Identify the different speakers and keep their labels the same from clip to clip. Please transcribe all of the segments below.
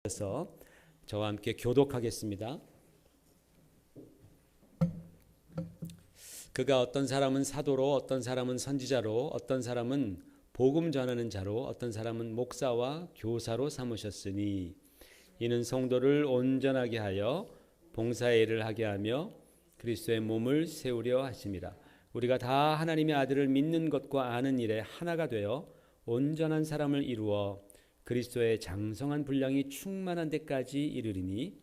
Speaker 1: 그래서 저와 함께 교독하겠습니다. 그가 어떤 사람은 사도로, 어떤 사람은 선지자로, 어떤 사람은 복음 전하는 자로, 어떤 사람은 목사와 교사로 삼으셨으니 이는 성도를 온전하게 하여 봉사의 일을 하게 하며 그리스도의 몸을 세우려 하심이라. 우리가 다 하나님의 아들을 믿는 것과 아는 일에 하나가 되어 온전한 사람을 이루어 그리스도의 장성한 분량이 충만한 데까지 이르리니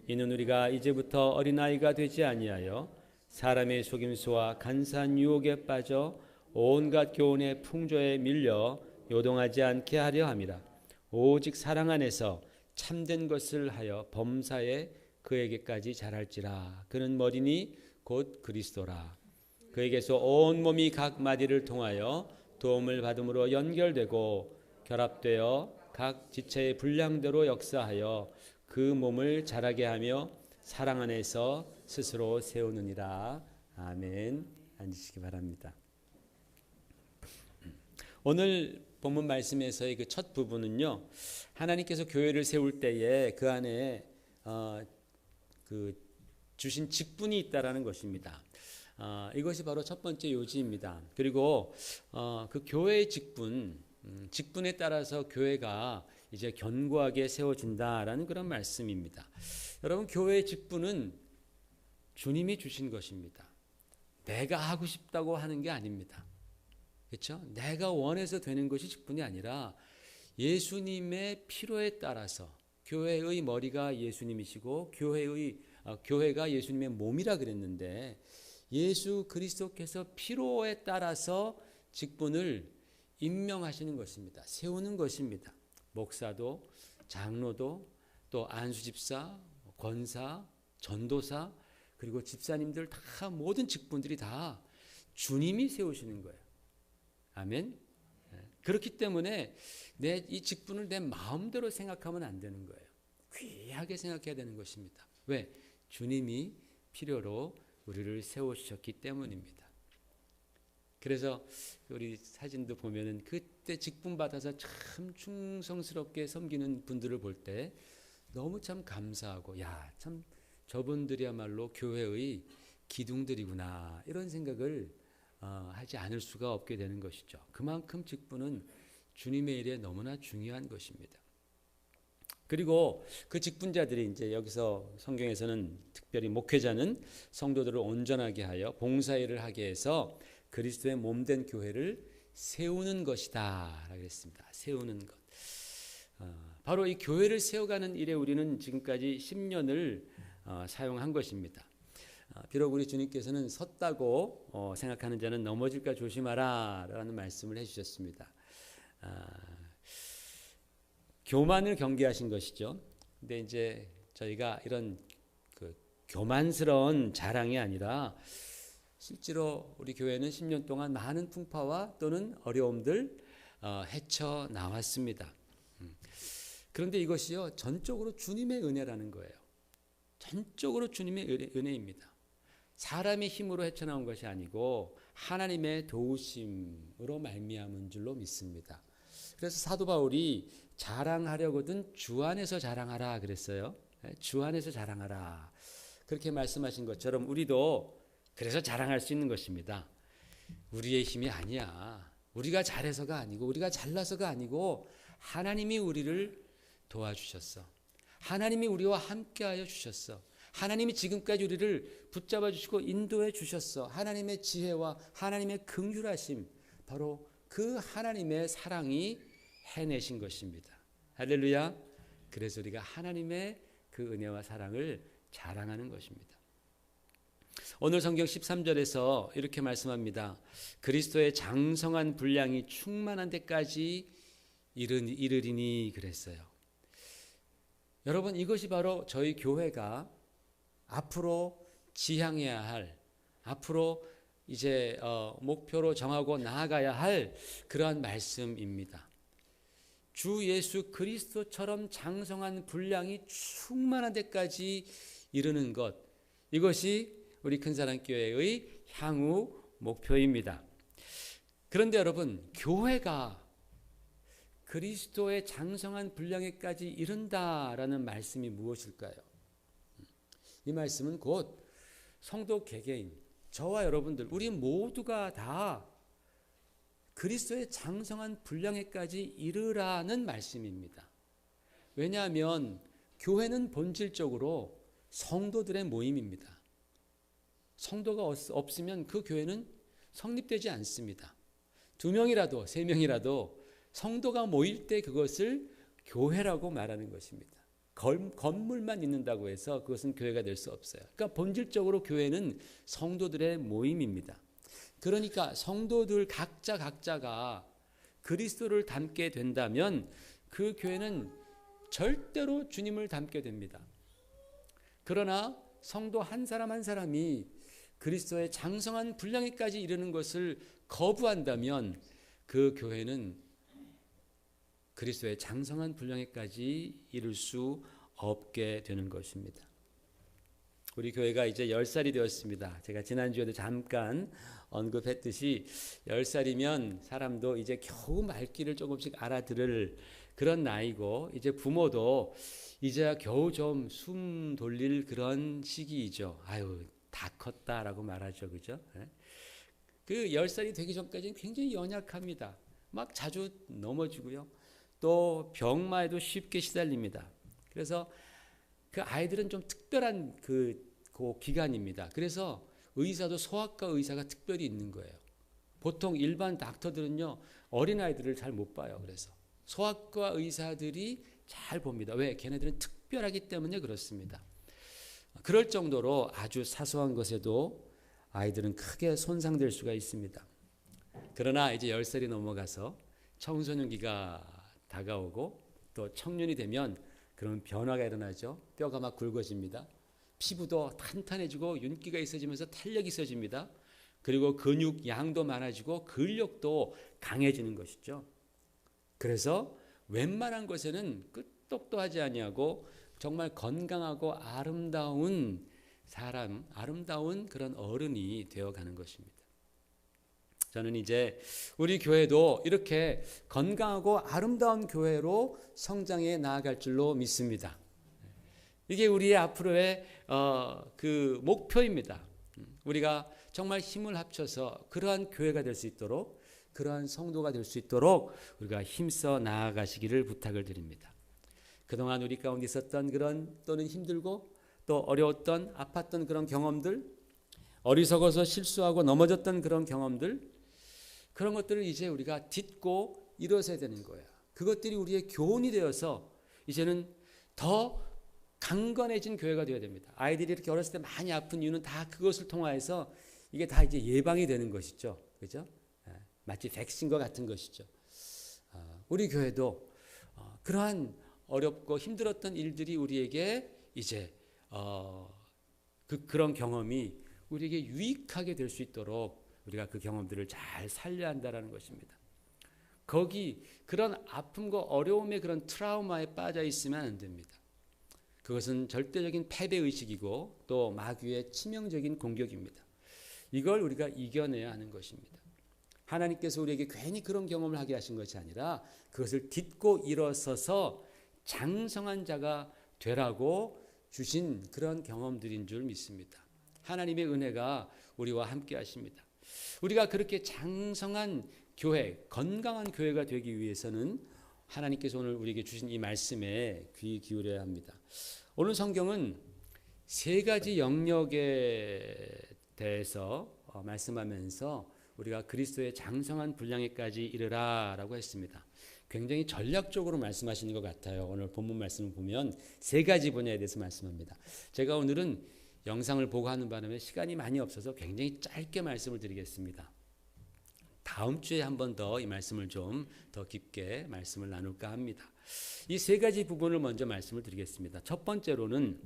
Speaker 1: 이는 우리가 이제부터 어린아이가 되지 아니하여 사람의 속임수와 간사한 유혹에 빠져 온갖 교훈의 풍조에 밀려 요동하지 않게 하려 함이라. 오직 사랑 안에서 참된 것을 하여 범사에 그에게까지 자랄지라. 그는 머리니 곧 그리스도라. 그에게서 온 몸이 각 마디를 통하여 도움을 받음으로 연결되고 결합되어 각 지체의 분량대로 역사하여 그 몸을 자라게 하며 사랑 안에서 스스로 세우느니라. 아멘. 앉으시기 바랍니다. 오늘 본문 말씀에서의 그 첫 부분은요, 하나님께서 교회를 세울 때에 그 안에 주신 직분이 있다라는 것입니다. 이것이 바로 첫 번째 요지입니다. 그리고 그 교회의 직분에 따라서 교회가 이제 견고하게 세워진다라는 그런 말씀입니다. 여러분, 교회의 직분은 주님이 주신 것입니다. 내가 하고 싶다고 하는 게 아닙니다. 그렇죠? 내가 원해서 되는 것이 직분이 아니라 예수님의 필요에 따라서, 교회의 머리가 예수님이시고 교회가 예수님의 몸이라 그랬는데, 예수 그리스도께서 필요에 따라서 직분을 임명하시는 것입니다. 세우는 것입니다. 목사도, 장로도, 또 안수집사, 권사, 전도사, 그리고 집사님들 다, 모든 직분들이 다 주님이 세우시는 거예요. 아멘. 그렇기 때문에 이 직분을 내 마음대로 생각하면 안 되는 거예요. 귀하게 생각해야 되는 것입니다. 왜? 주님이 필요로 우리를 세우셨기 때문입니다. 그래서 우리 사진도 보면은 그때 직분 받아서 참 충성스럽게 섬기는 분들을 볼 때 너무 참 감사하고, 야, 참 저분들이야말로 교회의 기둥들이구나, 이런 생각을 하지 않을 수가 없게 되는 것이죠. 그만큼 직분은 주님의 일에 너무나 중요한 것입니다. 그리고 그 직분자들이 이제 여기서 성경에서는 특별히 목회자는 성도들을 온전하게 하여 봉사일을 하게 해서 그리스도의 몸된 교회를 세우는 것이다 라고 했습니다. 세우는 것. 바로 이 교회를 세워가는 일에 우리는 지금까지 10년을 사용한 것입니다. 비록 우리 주님께서는 섰다고 생각하는 자는 넘어질까 조심하라 라는 말씀을 해주셨습니다. 교만을 경계하신 것이죠. 근데 이제 저희가 이런 그 교만스러운 자랑이 아니라 실제로 우리 교회는 10년 동안 많은 풍파와 또는 어려움들 헤쳐 나왔습니다. 그런데 이것이요, 전적으로 주님의 은혜라는 거예요. 전적으로 주님의 은혜입니다. 사람의 힘으로 헤쳐나온 것이 아니고 하나님의 도우심으로 말미암은 줄로 믿습니다. 그래서 사도 바울이 자랑하려거든 주 안에서 자랑하라 그랬어요. 주 안에서 자랑하라. 그렇게 말씀하신 것처럼 우리도 그래서 자랑할 수 있는 것입니다. 우리의 힘이 아니야. 우리가 잘해서가 아니고, 우리가 잘나서가 아니고, 하나님이 우리를 도와주셨어. 하나님이 우리와 함께하여 주셨어. 하나님이 지금까지 우리를 붙잡아 주시고 인도해 주셨어. 하나님의 지혜와 하나님의 긍휼하심, 바로 그 하나님의 사랑이 해내신 것입니다. 할렐루야. 그래서 우리가 하나님의 그 은혜와 사랑을 자랑하는 것입니다. 오늘 성경 13절에서 이렇게 말씀합니다. 그리스도의 장성한 분량이 충만한 데까지 이르리니 그랬어요. 여러분, 이것이 바로 저희 교회가 앞으로 지향해야 할, 앞으로 이제 목표로 정하고 나아가야 할 그러한 말씀입니다. 주 예수 그리스도처럼 장성한 분량이 충만한 데까지 이르는 것, 이것이 우리 큰사랑교회의 향후 목표입니다. 그런데 여러분, 교회가 그리스도의 장성한 분량에까지 이른다라는 말씀이 무엇일까요? 이 말씀은 곧 성도 개개인, 저와 여러분들, 우리 모두가 다 그리스도의 장성한 분량에까지 이르라는 말씀입니다. 왜냐하면 교회는 본질적으로 성도들의 모임입니다. 성도가 없으면 그 교회는 성립되지 않습니다. 2명이라도 3명이라도 성도가 모일 때 그것을 교회라고 말하는 것입니다. 건물만 있는다고 해서 그것은 교회가 될 수 없어요. 그러니까 본질적으로 교회는 성도들의 모임입니다. 그러니까 성도들 각자가 그리스도를 닮게 된다면 그 교회는 절대로 주님을 닮게 됩니다. 그러나 성도 한 사람 한 사람이 그리스도의 장성한 분량에까지 이르는 것을 거부한다면 그 교회는 그리스도의 장성한 분량에까지 이룰 수 없게 되는 것입니다. 우리 교회가 이제 10살이 되었습니다. 제가 지난주에도 잠깐 언급했듯이 10살이면 사람도 이제 겨우 말귀를 조금씩 알아들을 그런 나이고, 이제 부모도 이제야 겨우 좀 숨 돌릴 그런 시기이죠. 아유, 다 컸다라고 말하죠. 그죠? 그 10살이 되기 전까지는 굉장히 연약합니다. 막 자주 넘어지고요. 또 병마에도 쉽게 시달립니다. 그래서 그 아이들은 좀 특별한 그 기간입니다. 그래서 의사도 소아과 의사가 특별히 있는 거예요. 보통 일반 닥터들은요, 어린아이들을 잘 못 봐요. 그래서 소아과 의사들이 잘 봅니다. 왜? 걔네들은 특별하기 때문에 그렇습니다. 그럴 정도로 아주 사소한 것에도 아이들은 크게 손상될 수가 있습니다. 그러나 이제 10살이 넘어가서 청소년기가 다가오고 또 청년이 되면 그런 변화가 일어나죠. 뼈가 막 굵어집니다. 피부도 탄탄해지고 윤기가 있어지면서 탄력이 있어집니다. 그리고 근육 양도 많아지고 근력도 강해지는 것이죠. 그래서 웬만한 것에는 끄떡도 하지 아니하고 정말 건강하고 아름다운 사람, 아름다운 그런 어른이 되어가는 것입니다. 저는 이제 우리 교회도 이렇게 건강하고 아름다운 교회로 성장해 나아갈 줄로 믿습니다. 이게 우리의 앞으로의 그 목표입니다. 우리가 정말 힘을 합쳐서 그러한 교회가 될 수 있도록, 그러한 성도가 될 수 있도록 우리가 힘써 나아가시기를 부탁을 드립니다. 그동안 우리 가운데 있었던 그런, 또는 힘들고 또 어려웠던, 아팠던 그런 경험들, 어리석어서 실수하고 넘어졌던 그런 경험들, 그런 것들을 이제 우리가 딛고 일어서야 되는 거예요. 그것들이 우리의 교훈이 되어서 이제는 더 강건해진 교회가 되어야 됩니다. 아이들이 이렇게 어렸을 때 많이 아픈 이유는 다 그것을 통하여서 이게 다 이제 예방이 되는 것이죠. 그죠? 마치 백신과 같은 것이죠. 우리 교회도 그러한 어렵고 힘들었던 일들이 우리에게 이제 그런 경험이 우리에게 유익하게 될 수 있도록 우리가 그 경험들을 잘 살려야 한다는 것입니다. 거기 그런 아픔과 어려움의 그런 트라우마에 빠져 있으면 안 됩니다. 그것은 절대적인 패배의식이고 또 마귀의 치명적인 공격입니다. 이걸 우리가 이겨내야 하는 것입니다. 하나님께서 우리에게 괜히 그런 경험을 하게 하신 것이 아니라 그것을 딛고 일어서서 장성한 자가 되라고 주신 그런 경험들인 줄 믿습니다. 하나님의 은혜가 우리와 함께 하십니다. 우리가 그렇게 장성한 교회, 건강한 교회가 되기 위해서는 하나님께서 오늘 우리에게 주신 이 말씀에 귀 기울여야 합니다. 오늘 성경은 3가지 영역에 대해서 말씀하면서 우리가 그리스도의 장성한 분량에까지 이르라라고 했습니다. 굉장히 전략적으로 말씀하시는 것 같아요. 오늘 본문 말씀을 보면 3가지 분야에 대해서 말씀합니다. 제가 오늘은 영상을 보고 하는 바람에 시간이 많이 없어서 굉장히 짧게 말씀을 드리겠습니다. 다음 주에 한 번 더 이 말씀을 좀 더 깊게 말씀을 나눌까 합니다. 이 3가지 부분을 먼저 말씀을 드리겠습니다. 첫 번째로는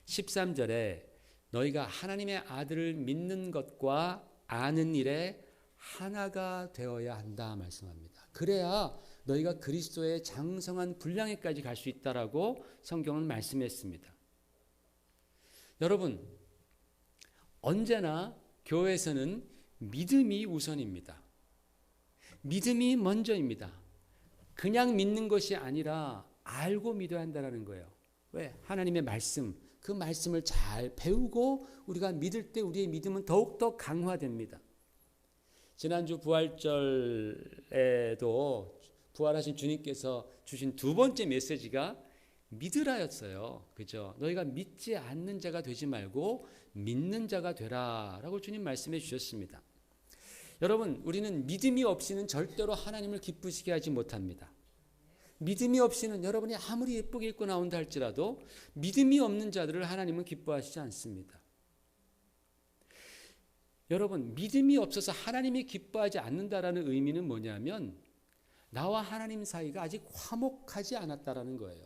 Speaker 1: 13절에 너희가 하나님의 아들을 믿는 것과 아는 일에 하나가 되어야 한다 말씀합니다. 그래야 너희가 그리스도의 장성한 분량에까지 갈 수 있다라고 성경은 말씀했습니다. 여러분, 언제나 교회에서는 믿음이 우선입니다. 믿음이 먼저입니다. 그냥 믿는 것이 아니라 알고 믿어야 한다는 거예요. 왜? 하나님의 말씀, 그 말씀을 잘 배우고 우리가 믿을 때 우리의 믿음은 더욱더 강화됩니다. 지난주 부활절에도 부활하신 주님께서 주신 두 번째 메시지가 믿으라였어요. 그죠? 너희가 믿지 않는 자가 되지 말고 믿는 자가 되라라고 주님 말씀해 주셨습니다. 여러분, 우리는 믿음이 없이는 절대로 하나님을 기쁘시게 하지 못합니다. 믿음이 없이는 여러분이 아무리 예쁘게 입고 나온다 할지라도 믿음이 없는 자들을 하나님은 기뻐하시지 않습니다. 여러분, 믿음이 없어서 하나님이 기뻐하지 않는다라는 의미는 뭐냐면 나와 하나님 사이가 아직 화목하지 않았다라는 거예요.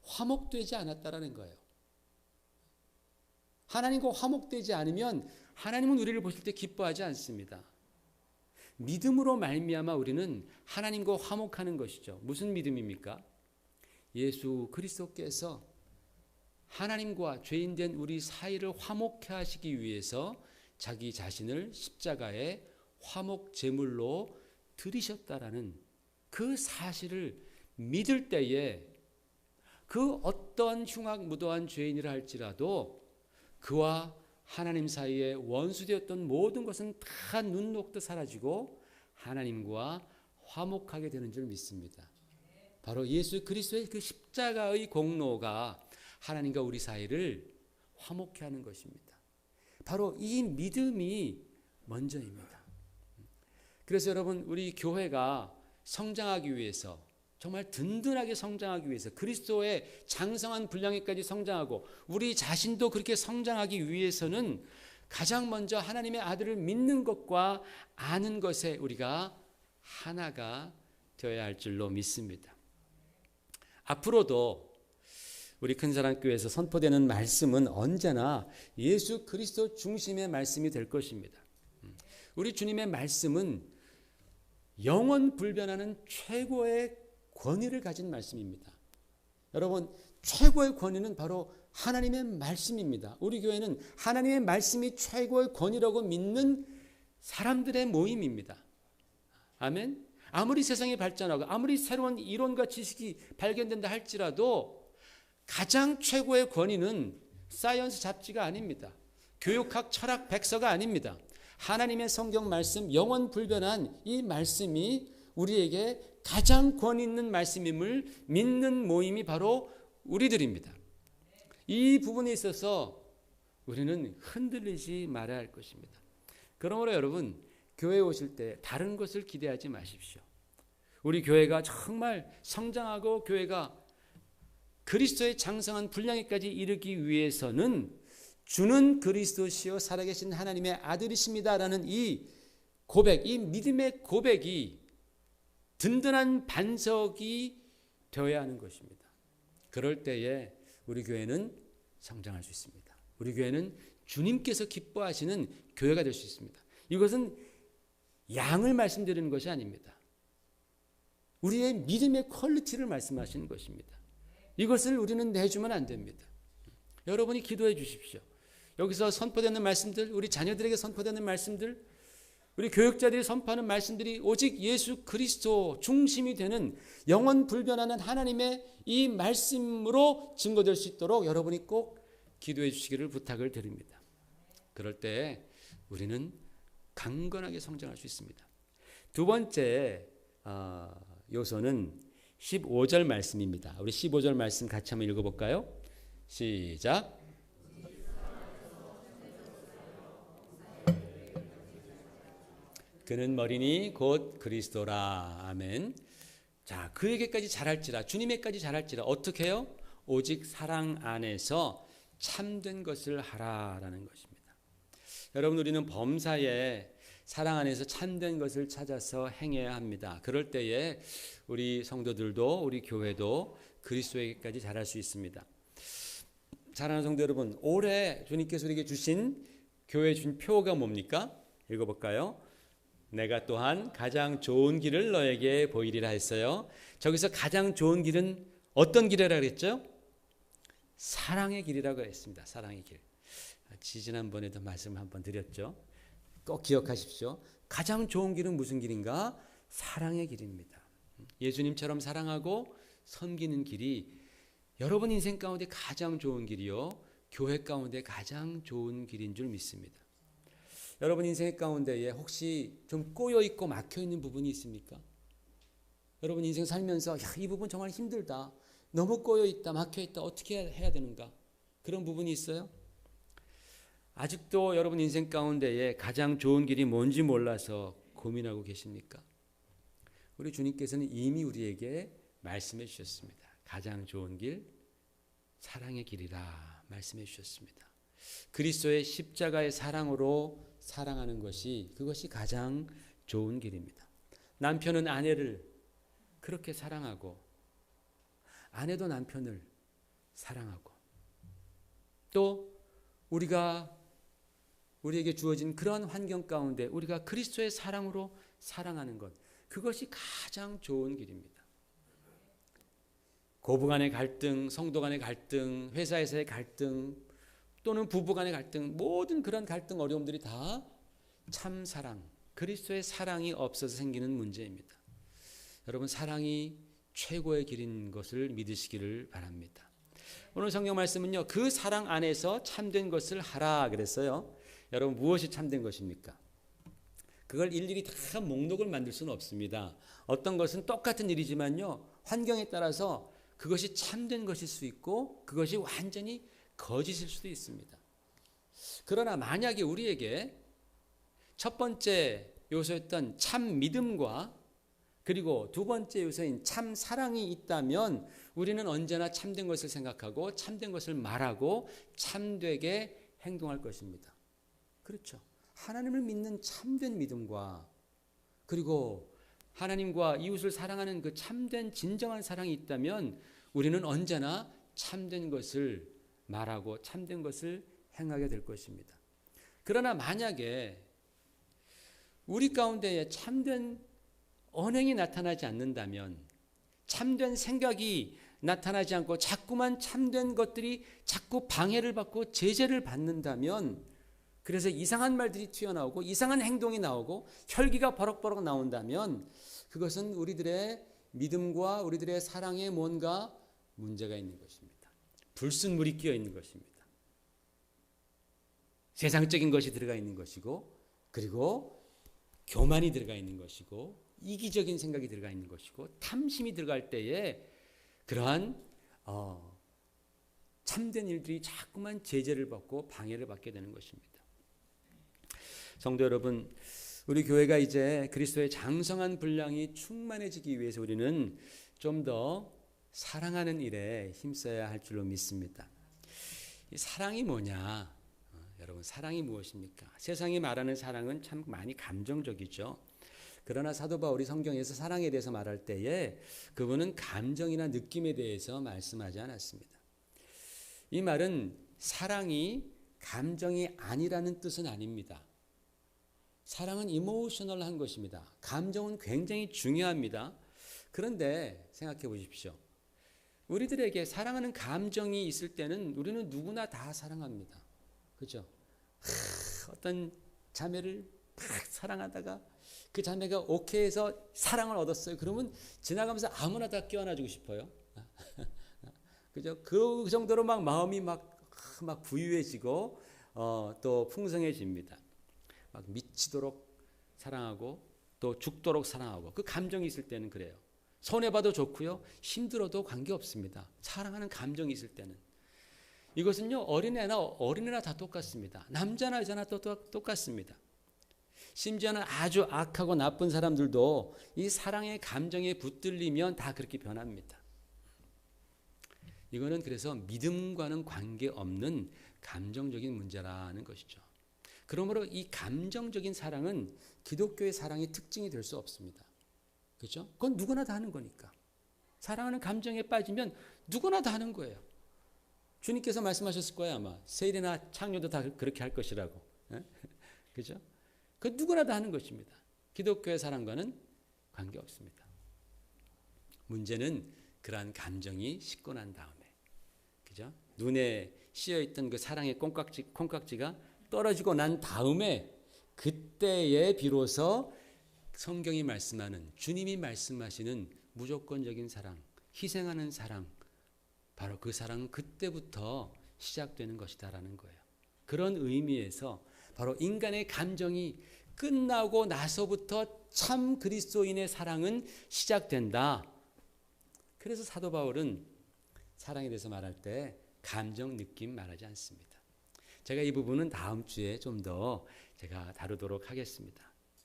Speaker 1: 화목되지 않았다라는 거예요. 하나님과 화목되지 않으면 하나님은 우리를 보실 때 기뻐하지 않습니다. 믿음으로 말미암아 우리는 하나님과 화목하는 것이죠. 무슨 믿음입니까? 예수 그리스도께서 하나님과 죄인된 우리 사이를 화목케 하시기 위해서 자기 자신을 십자가에 화목 제물로 드리셨다라는 그 사실을 믿을 때에 그 어떤 흉악무도한 죄인이라 할지라도 그와 하나님 사이에 원수되었던 모든 것은 다 눈 녹듯 사라지고 하나님과 화목하게 되는 줄 믿습니다. 바로 예수 그리스도의 그 십자가의 공로가 하나님과 우리 사이를 화목케 하는 것입니다. 바로 이 믿음이 먼저입니다. 그래서 여러분, 우리 교회가 성장하기 위해서, 정말 든든하게 성장하기 위해서, 그리스도의 장성한 분량에까지 성장하고 우리 자신도 그렇게 성장하기 위해서는 가장 먼저 하나님의 아들을 믿는 것과 아는 것에 우리가 하나가 되어야 할 줄로 믿습니다. 앞으로도 우리 큰사랑교회에서 선포되는 말씀은 언제나 예수 그리스도 중심의 말씀이 될 것입니다. 우리 주님의 말씀은 영원 불변하는 최고의 권위를 가진 말씀입니다. 여러분, 최고의 권위는 바로 하나님의 말씀입니다. 우리 교회는 하나님의 말씀이 최고의 권위라고 믿는 사람들의 모임입니다. 아멘. 아무리 세상이 발전하고 아무리 새로운 이론과 지식이 발견된다 할지라도 가장 최고의 권위는 사이언스 잡지가 아닙니다. 교육학 철학 백서가 아닙니다. 하나님의 성경 말씀, 영원 불변한 이 말씀이 우리에게 가장 권위 있는 말씀임을 믿는 모임이 바로 우리들입니다. 이 부분에 있어서 우리는 흔들리지 말아야 할 것입니다. 그러므로 여러분, 교회에 오실 때 다른 것을 기대하지 마십시오. 우리 교회가 정말 성장하고 교회가 그리스도의 장성한 분량에까지 이르기 위해서는 주는 그리스도시요 살아계신 하나님의 아들이십니다라는 이 고백, 이 믿음의 고백이 든든한 반석이 되어야 하는 것입니다. 그럴 때에 우리 교회는 성장할 수 있습니다. 우리 교회는 주님께서 기뻐하시는 교회가 될 수 있습니다. 이것은 양을 말씀드리는 것이 아닙니다. 우리의 믿음의 퀄리티를 말씀하시는 것입니다. 이것을 우리는 내주면 안 됩니다. 여러분이 기도해 주십시오. 여기서 선포되는 말씀들, 우리 자녀들에게 선포되는 말씀들, 우리 교육자들이 선포하는 말씀들이 오직 예수 그리스도 중심이 되는 영원 불변하는 하나님의 이 말씀으로 증거될 수 있도록 여러분이 꼭 기도해 주시기를 부탁을 드립니다. 그럴 때 우리는 강건하게 성장할 수 있습니다. 두 번째 요소는 15절 말씀입니다. 우리 15절 말씀 같이 한번 읽어볼까요? 시작. 그는 머리니 곧 그리스도라. 아멘. 자, 그에게까지 잘할지라, 주님에까지 잘할지라. 어떻게 해요? 오직 사랑 안에서 참된 것을 하라라는 것입니다. 여러분, 우리는 범사에 사랑 안에서 참된 것을 찾아서 행해야 합니다. 그럴 때에 우리 성도들도 우리 교회도 그리스도에게까지 잘할 수 있습니다. 사랑하는 성도 여러분, 올해 주님께서 우리에게 주신 교회에 주신 표가 뭡니까? 읽어볼까요? 내가 또한 가장 좋은 길을 너에게 보이리라 했어요. 저기서 가장 좋은 길은 어떤 길이라고 그랬죠? 사랑의 길이라고 했습니다. 사랑의 길. 지난번에도 말씀 한번 드렸죠. 꼭 기억하십시오. 가장 좋은 길은 무슨 길인가? 사랑의 길입니다. 예수님처럼 사랑하고 섬기는 길이 여러분 인생 가운데 가장 좋은 길이요, 교회 가운데 가장 좋은 길인 줄 믿습니다. 여러분 인생 가운데에 혹시 좀 꼬여 있고 막혀 있는 부분이 있습니까? 여러분 인생 살면서 이 부분 정말 힘들다, 너무 꼬여 있다, 막혀 있다, 어떻게 해야 되는가, 그런 부분이 있어요? 아직도 여러분 인생 가운데에 가장 좋은 길이 뭔지 몰라서 고민하고 계십니까? 우리 주님께서는 이미 우리에게 말씀해 주셨습니다. 가장 좋은 길, 사랑의 길이라 말씀해 주셨습니다. 그리스도의 십자가의 사랑으로 사랑하는 것이, 그것이 가장 좋은 길입니다. 남편은 아내를 그렇게 사랑하고, 아내도 남편을 사랑하고, 또 우리에게 주어진 그런 환경 가운데 우리가 그리스도의 사랑으로 사랑하는 것, 그것이 가장 좋은 길입니다. 고부 간의 갈등, 성도 간의 갈등, 회사에서의 갈등, 또는 부부 간의 갈등, 모든 그런 갈등, 어려움들이 다 참 사랑, 그리스도의 사랑이 없어서 생기는 문제입니다. 여러분, 사랑이 최고의 길인 것을 믿으시기를 바랍니다. 오늘 성경 말씀은요, 그 사랑 안에서 참된 것을 하라 그랬어요. 여러분, 무엇이 참된 것입니까? 그걸 일일이 다 목록을 만들 수는 없습니다. 어떤 것은 똑같은 일이지만요, 환경에 따라서 그것이 참된 것일 수 있고 그것이 완전히 거짓일 수도 있습니다. 그러나 만약에 우리에게 첫 번째 요소였던 참 믿음과 그리고 두 번째 요소인 참 사랑이 있다면 우리는 언제나 참된 것을 생각하고 참된 것을 말하고 참되게 행동할 것입니다. 그렇죠. 하나님을 믿는 참된 믿음과 그리고 하나님과 이웃을 사랑하는 그 참된 진정한 사랑이 있다면 우리는 언제나 참된 것을 말하고 참된 것을 행하게 될 것입니다. 그러나 만약에 우리 가운데에 참된 언행이 나타나지 않는다면, 참된 생각이 나타나지 않고 자꾸만 참된 것들이 자꾸 방해를 받고 제재를 받는다면, 그래서 이상한 말들이 튀어나오고 이상한 행동이 나오고 혈기가 버럭버럭 나온다면 그것은 우리들의 믿음과 우리들의 사랑에 뭔가 문제가 있는 것입니다. 불순물이 끼어 있는 것입니다. 세상적인 것이 들어가 있는 것이고, 그리고 교만이 들어가 있는 것이고, 이기적인 생각이 들어가 있는 것이고, 탐심이 들어갈 때에 그러한 참된 일들이 자꾸만 제재를 받고 방해를 받게 되는 것입니다. 성도 여러분, 우리 교회가 이제 그리스도의 장성한 분량이 충만해지기 위해서 우리는 좀 더 사랑하는 일에 힘써야 할 줄로 믿습니다. 이 사랑이 뭐냐? 여러분, 사랑이 무엇입니까? 세상이 말하는 사랑은 참 많이 감정적이죠. 그러나 사도 바울이 성경에서 사랑에 대해서 말할 때에 그분은 감정이나 느낌에 대해서 말씀하지 않았습니다. 이 말은 사랑이 감정이 아니라는 뜻은 아닙니다. 사랑은 이모셔널한 것입니다. 감정은 굉장히 중요합니다. 그런데 생각해 보십시오. 우리들에게 사랑하는 감정이 있을 때는 우리는 누구나 다 사랑합니다. 그렇죠? 어떤 자매를 막 사랑하다가 그 자매가 오케이 해서 사랑을 얻었어요. 그러면 지나가면서 아무나 다 껴안아주고 싶어요. 그죠? 그 정도로 막 마음이 막 부유해지고 또 풍성해집니다. 막 미치도록 사랑하고 또 죽도록 사랑하고, 그 감정이 있을 때는 그래요. 손해봐도 좋고요, 힘들어도 관계없습니다. 사랑하는 감정이 있을 때는. 이것은요, 어린애나 다 똑같습니다. 남자나 여자나 또 똑같습니다. 심지어는 아주 악하고 나쁜 사람들도 이 사랑의 감정에 붙들리면 다 그렇게 변합니다. 이거는 그래서 믿음과는 관계없는 감정적인 문제라는 것이죠. 그러므로 이 감정적인 사랑은 기독교의 사랑의 특징이 될 수 없습니다. 그렇죠? 그건 누구나 다 하는 거니까. 사랑하는 감정에 빠지면 누구나 다 하는 거예요. 주님께서 말씀하셨을 거예요, 아마. 세일이나 창녀도 다 그렇게 할 것이라고. 그렇죠? 그 누구나 다 하는 것입니다. 기독교의 사랑과는 관계없습니다. 문제는 그러한 감정이 식고 난 다음에, 그죠? 눈에 씌어있던 그 사랑의 콩깍지가 떨어지고 난 다음에, 그때에 비로소 성경이 말씀하는, 주님이 말씀하시는 무조건적인 사랑, 희생하는 사랑, 바로 그 사랑은 그때부터 시작되는 것이다라는 거예요. 그런 의미에서 바로 인간의 감정이 끝나고 나서부터 참 그리스도인의 사랑은 시작된다. 그래서 사도 바울은 사랑에 대해서 말할 때 감정, 느낌 말하지 않습니다. 제가 이 부분은 다음 주에 좀 더 제가 다루도록 하겠습니다.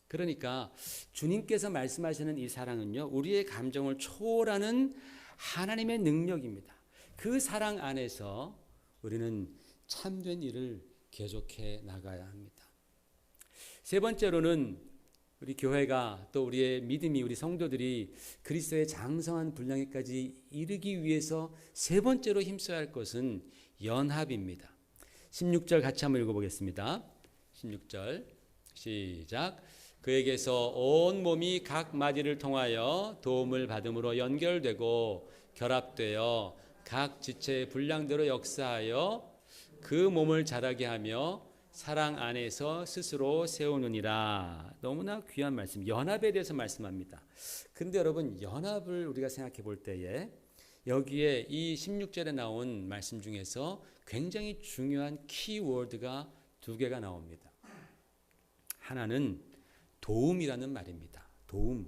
Speaker 1: 그러니까 주님께서 말씀하시는 이 사랑은요, 우리의 감정을 초월하는 하나님의 능력입니다. 그 사랑 안에서 우리는 참된 일을 계속해 나가야 합니다. 세 번째로는 우리 교회가 또 우리의 믿음이, 우리 성도들이 그리스도의 장성한 분량에까지 이르기 위해서 세 번째로 힘써야 할 것은 연합입니다. 16절 같이 한번 읽어보겠습니다. 16절 시작. 그에게서 온 몸이 각 마디를 통하여 도움을 받음으로 연결되고 결합되어 각 지체의 분량대로 역사하여 그 몸을 자라게 하며 사랑 안에서 스스로 세우느니라. 너무나 귀한 말씀, 연합에 대해서 말씀합니다. 근데 여러분, 연합을 우리가 생각해 볼 때에 여기에 이 16절에 나온 말씀 중에서 굉장히 중요한 키워드가 두 개가 나옵니다. 하나는 도움이라는 말입니다. 도움.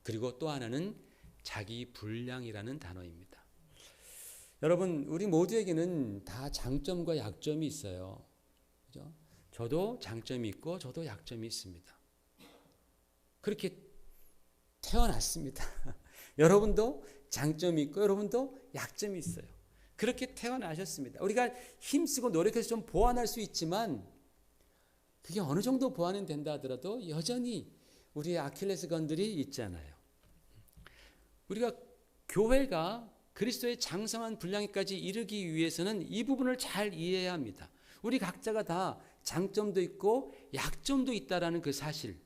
Speaker 1: 그리고 또 하나는 자기 분량이라는 단어입니다. 여러분, 우리 모두에게는 다 장점과 약점이 있어요. 그죠? 저도 장점이 있고 저도 약점이 있습니다. 그렇게 태어났습니다. 여러분도 장점이 있고 여러분도 약점이 있어요. 그렇게 태어나셨습니다. 우리가 힘쓰고 노력해서 좀 보완할 수 있지만 그게 어느 정도 보완은 된다 하더라도 여전히 우리의 아킬레스건들이 있잖아요. 우리가 교회가 그리스도의 장성한 분량에까지 이르기 위해서는 이 부분을 잘 이해해야 합니다. 우리 각자가 다 장점도 있고 약점도 있다라는 그 사실.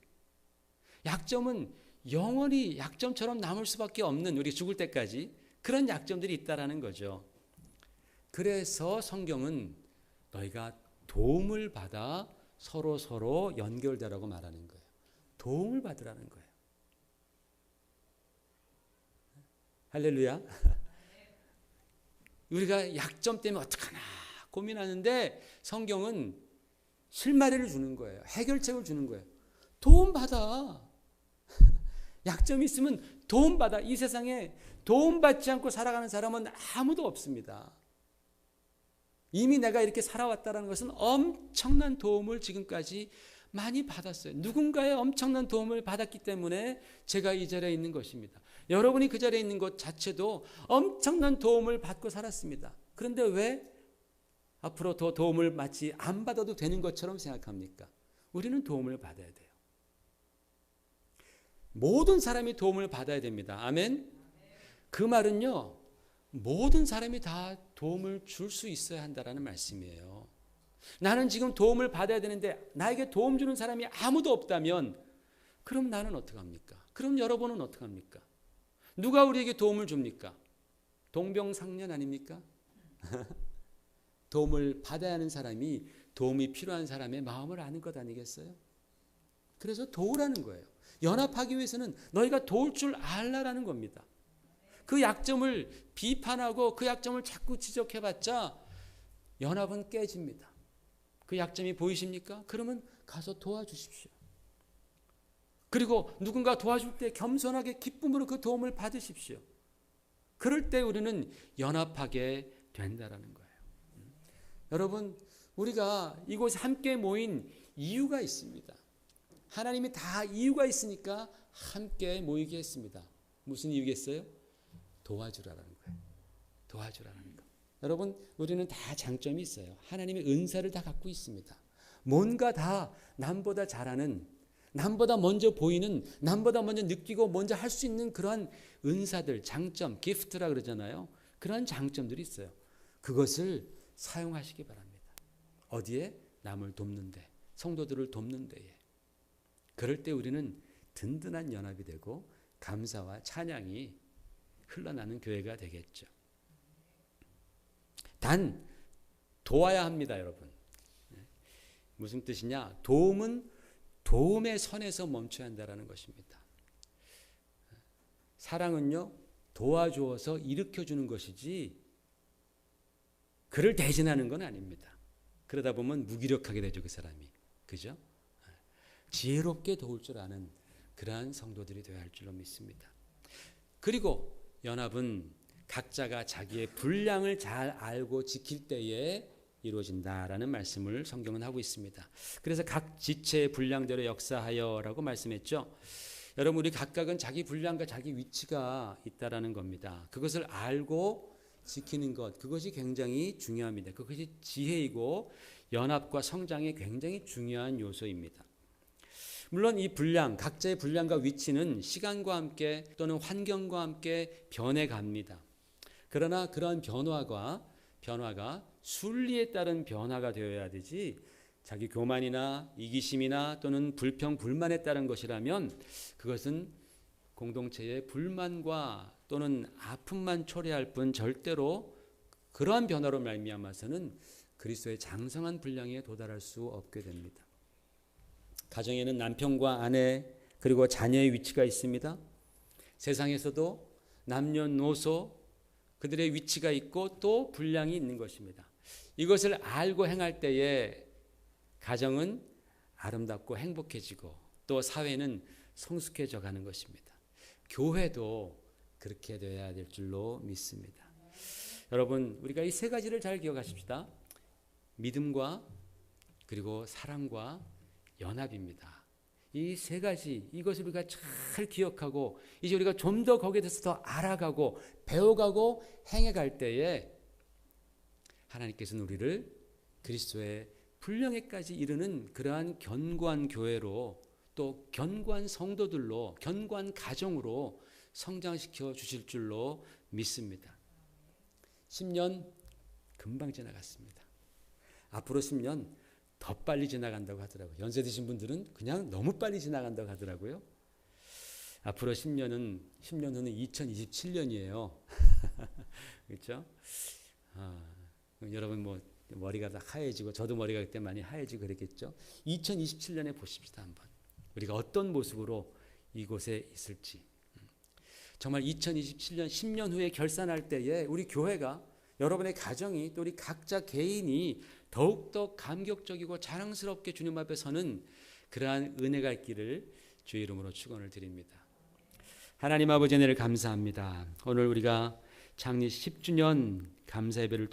Speaker 1: 약점은 영원히 약점처럼 남을 수밖에 없는, 우리 죽을 때까지 그런 약점들이 있다라는 거죠. 그래서 성경은 너희가 도움을 받아 서로 연결되라고 말하는 거예요. 도움을 받으라는 거예요. 할렐루야. 우리가 약점 때문에 어떡하나 고민하는데 성경은 실마리를 주는 거예요. 해결책을 주는 거예요. 도움받아. 약점이 있으면 도움받아. 이 세상에 도움받지 않고 살아가는 사람은 아무도 없습니다. 이미 내가 이렇게 살아왔다는 것은 엄청난 도움을 지금까지 많이 받았어요. 누군가의 엄청난 도움을 받았기 때문에 제가 이 자리에 있는 것입니다. 여러분이 그 자리에 있는 것 자체도 엄청난 도움을 받고 살았습니다. 그런데 왜 앞으로 더 도움을 마치 안 받아도 되는 것처럼 생각합니까? 우리는 도움을 받아야 돼요. 모든 사람이 도움을 받아야 됩니다. 아멘? 그 말은요, 모든 사람이 다 도움을 줄 수 있어야 한다는 말씀이에요. 나는 지금 도움을 받아야 되는데 나에게 도움 주는 사람이 아무도 없다면 그럼 나는 어떡합니까? 그럼 여러분은 어떡합니까? 누가 우리에게 도움을 줍니까? 동병상련 아닙니까? 도움을 받아야 하는 사람이 도움이 필요한 사람의 마음을 아는 것 아니겠어요? 그래서 도우라는 거예요. 연합하기 위해서는 너희가 도울 줄 알라라는 겁니다. 그 약점을 비판하고 그 약점을 자꾸 지적해봤자 연합은 깨집니다. 그 약점이 보이십니까? 그러면 가서 도와주십시오. 그리고 누군가 도와줄 때 겸손하게 기쁨으로 그 도움을 받으십시오. 그럴 때 우리는 연합하게 된다라는 거예요. 여러분, 우리가 이곳에 함께 모인 이유가 있습니다. 하나님이 다 이유가 있으니까 함께 모이게 했습니다. 무슨 이유겠어요? 도와주라는 거예요. 도와주라는 거. 여러분, 우리는 다 장점이 있어요. 하나님의 은사를 다 갖고 있습니다. 뭔가 다 남보다 잘하는, 남보다 먼저 보이는, 남보다 먼저 느끼고 먼저 할 수 있는 그러한 은사들, 장점, 기프트라 그러잖아요. 그런 장점들이 있어요. 그것을 사용하시기 바랍니다. 어디에? 남을 돕는데, 성도들을 돕는 데에. 그럴 때 우리는 든든한 연합이 되고 감사와 찬양이 흘러나는 교회가 되겠죠. 단 도와야 합니다, 여러분. 무슨 뜻이냐? 도움은 도움의 선에서 멈춰야 한다는 것입니다. 사랑은요, 도와주어서 일으켜주는 것이지 그를 대신하는 건 아닙니다. 그러다 보면 무기력하게 되죠, 그 사람이. 그죠? 지혜롭게 도울 줄 아는 그러한 성도들이 되어야 할 줄로 믿습니다. 그리고 연합은 각자가 자기의 분량을 잘 알고 지킬 때에 이루어진다라는 말씀을 성경은 하고 있습니다. 그래서 각 지체의 분량대로 역사하여라고 말씀했죠. 여러분, 우리 각각은 자기 분량과 자기 위치가 있다라는 겁니다. 그것을 알고 지키는 것, 그것이 굉장히 중요합니다. 그것이 지혜이고 연합과 성장에 굉장히 중요한 요소입니다. 물론 이 분량, 각자의 분량과 위치는 시간과 함께 또는 환경과 함께 변해갑니다. 그러나 그러한 변화가 순리에 따른 변화가 되어야 되지, 자기 교만이나 이기심이나 또는 불평, 불만에 따른 것이라면 그것은 공동체의 불만과 또는 아픔만 초래할 뿐 절대로 그러한 변화로 말미암아서는 그리스도의 장성한 분량에 도달할 수 없게 됩니다. 가정에는 남편과 아내 그리고 자녀의 위치가 있습니다. 세상에서도 남녀노소 그들의 위치가 있고 또 분량이 있는 것입니다. 이것을 알고 행할 때에 가정은 아름답고 행복해지고 또 사회는 성숙해져 가는 것입니다. 교회도 그렇게 되어야 될 줄로 믿습니다. 여러분, 우리가 이 세 가지를 잘 기억하십시다. 믿음과 그리고 사랑과 연합입니다. 이 세 가지, 이것을 우리가 잘 기억하고 이제 우리가 좀 더 거기에 대해서 더 알아가고 배워가고 행해갈 때에 하나님께서는 우리를 그리스도의 분량에까지 이르는 그러한 견고한 교회로 또 견고한 성도들로 견고한 가정으로 성장시켜 주실 줄로 믿습니다. 10년 금방 지나갔습니다. 앞으로 10년 더 빨리 지나간다고 하더라고요. 연세 드신 분들은 그냥 너무 빨리 지나간다고 하더라고요. 앞으로 10년 후는 2027년이에요. 그렇죠? 여러분 뭐 머리가 다 하얘지고 저도 머리가 그때 많이 하얘지고 그랬겠죠. 2027년에 보십시다 한번. 우리가 어떤 모습으로 이곳에 있을지. 정말 2027년 10년 후에 결산할 때에 우리 교회가, 여러분의 가정이 또 우리 각자 개인이 더욱더 감격적이고 자랑스럽게 주님 앞에 서는 그러한 은혜가 있기를 주의 이름으로 축원을 드립니다. 하나님 아버지, 은혜를 감사합니다. 오늘 우리가 창립 10주년 감사 예배를 통해